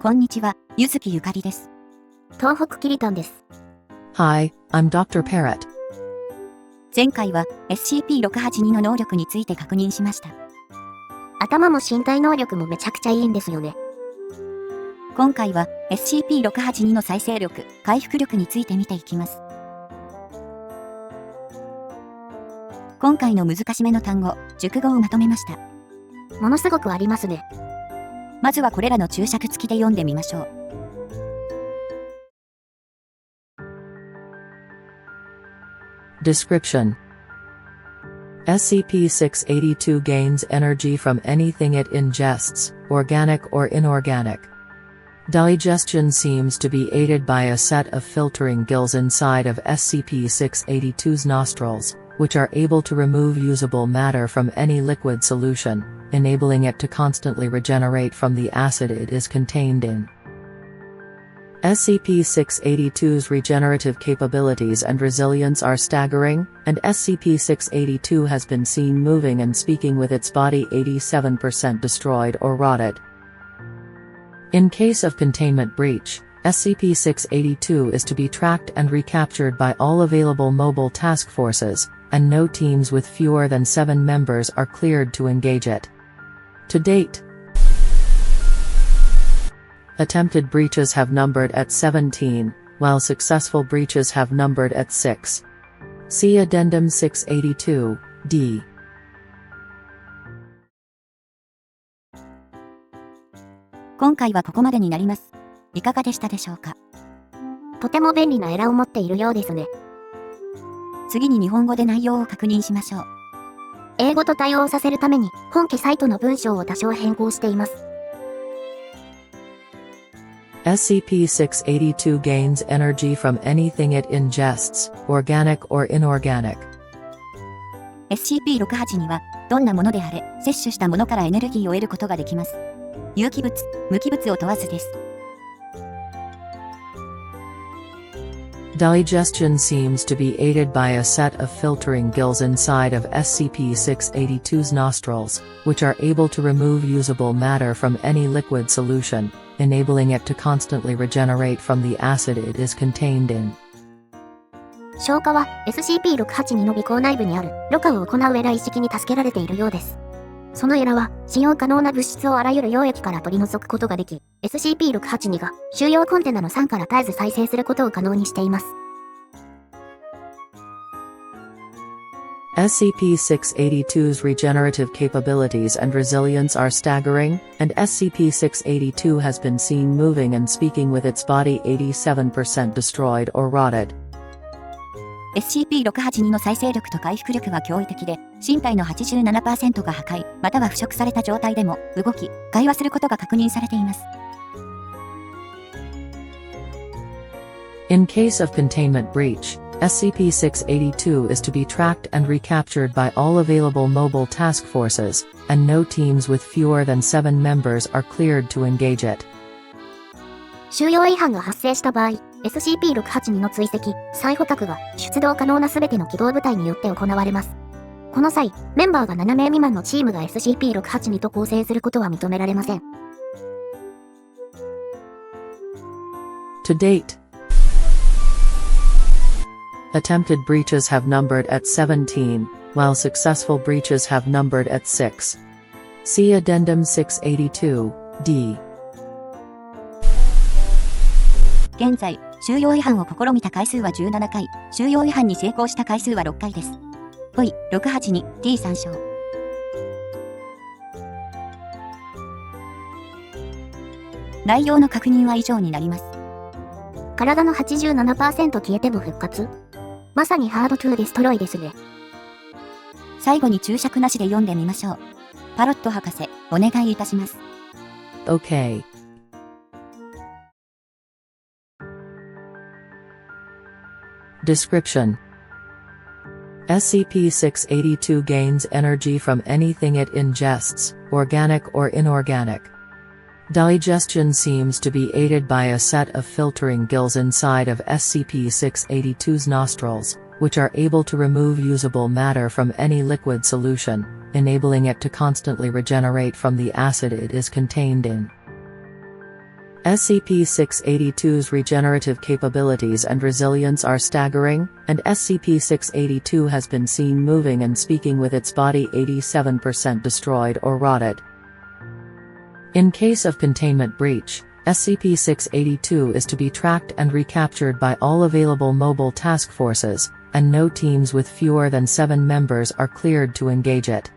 こんにちは、結月ゆかりです。東北きりたんです。Hi, I'm Dr. Parrot. 前回は SCP-682 の能力について確認しました。頭も身体能力もめちゃくちゃいいんですよね。今回は SCP-682 の再生力、回復力について見ていきます。今回の難しめの単語、熟語をまとめました。ものすごくありますね。まずはこれらの注釈付きで読んでみましょう。Description: SCP-682 gains energy from anything it ingests, organic or inorganic. Digestion seems to be aided by a set of filtering gills inside of SCP-682's nostrils, which are able to remove usable matter from any liquid solution, enabling it to constantly regenerate from the acid it is contained in. SCP-682's regenerative capabilities and resilience are staggering, and SCP-682 has been seen moving and speaking with its body 87% destroyed or rotted. In case of containment breach, SCP-682 is to be tracked and recaptured by all available mobile task forces, and no teams with fewer than 7 members are cleared to engage it. To date, attempted breaches have numbered at 17, while successful breaches have numbered at 6. See Addendum 682-D. 今回はここまでになります。いかがでしたでしょうか？とても便利なエラを持っているようですね。次に日本語で内容を確認しましょう。英語と対応させるために本家サイトの文章を多少変更しています。SCP-682 gains energy from anything it ingests, organic or inorganic. SCP-682 はどんなものであれ、摂取したものからエネルギーを得ることができます。有機物、無機物を問わずです。Digestion seems to be aided by a set of filtering gills inside of SCP-682's nostrils, which are able to remove usable matter from any liquid solution, enabling it to constantly regenerate from the acid it is contained in. 消化は SCP-682 の鼻孔内部にあるろ過を行うエラ一式に助けられているようです。そのエラは使用可能な物質をあらゆる溶液から取り除くことができ、SCP-682 が収容コンテナの酸から絶えず再生することを可能にしています。SCP-682's regenerative capabilities and resilience are staggering, and SCP-682 has been seen moving and speaking with its body 87% destroyed or rotted. SCP-682 の再生力と回復力は驚異的で、身体の 87% が破壊、または腐食された状態でも動き、会話することが確認されています。In case of containment breach, SCP-682 is to be tracked and recaptured by all available mobile task forces, and no teams with fewer than 7 members are cleared to engage it. 収容違反が発生した場合、SCP-682 の追跡、再捕獲が出動可能なすべての機動部隊によって行われます。この際、メンバーが7名未満のチームが SCP-682 と構成することは認められません。To date, attempted breaches have numbered at 17, while successful breaches have numbered at 6. See Addendum 682-D. 現在、収容違反を試みた回数は17回、収容違反に成功した回数は6回です。Phail682-D 参照。内容の確認は以上になります。体の 87% 消えても復活？まさにハードトゥーデストロイですね。最後に注釈なしで読んでみましょう。パロット博士、お願いいたします。Okay. Description: SCP-682 gains energy from anything it ingests, organic or inorganic. Digestion seems to be aided by a set of filtering gills inside of SCP-682's nostrils, which are able to remove usable matter from any liquid solution, enabling it to constantly regenerate from the acid it is contained in. SCP-682's regenerative capabilities and resilience are staggering, and SCP-682 has been seen moving and speaking with its body 87% destroyed or rotted. In case of containment breach, SCP-682 is to be tracked and recaptured by all available mobile task forces, and no teams with fewer than 7 members are cleared to engage it.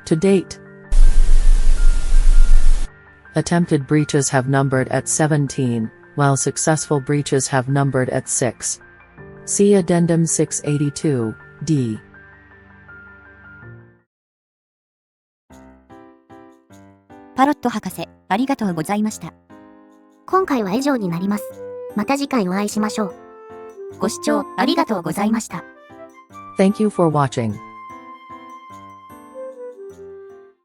To date, attempted breaches have numbered at 17, while successful breaches have numbered at 6. See Addendum 682-D. パロット博士、ありがとうございました。今回は以上になります。また次回お会いしましょう。ご視聴ありがとうございました。Thank you for watching.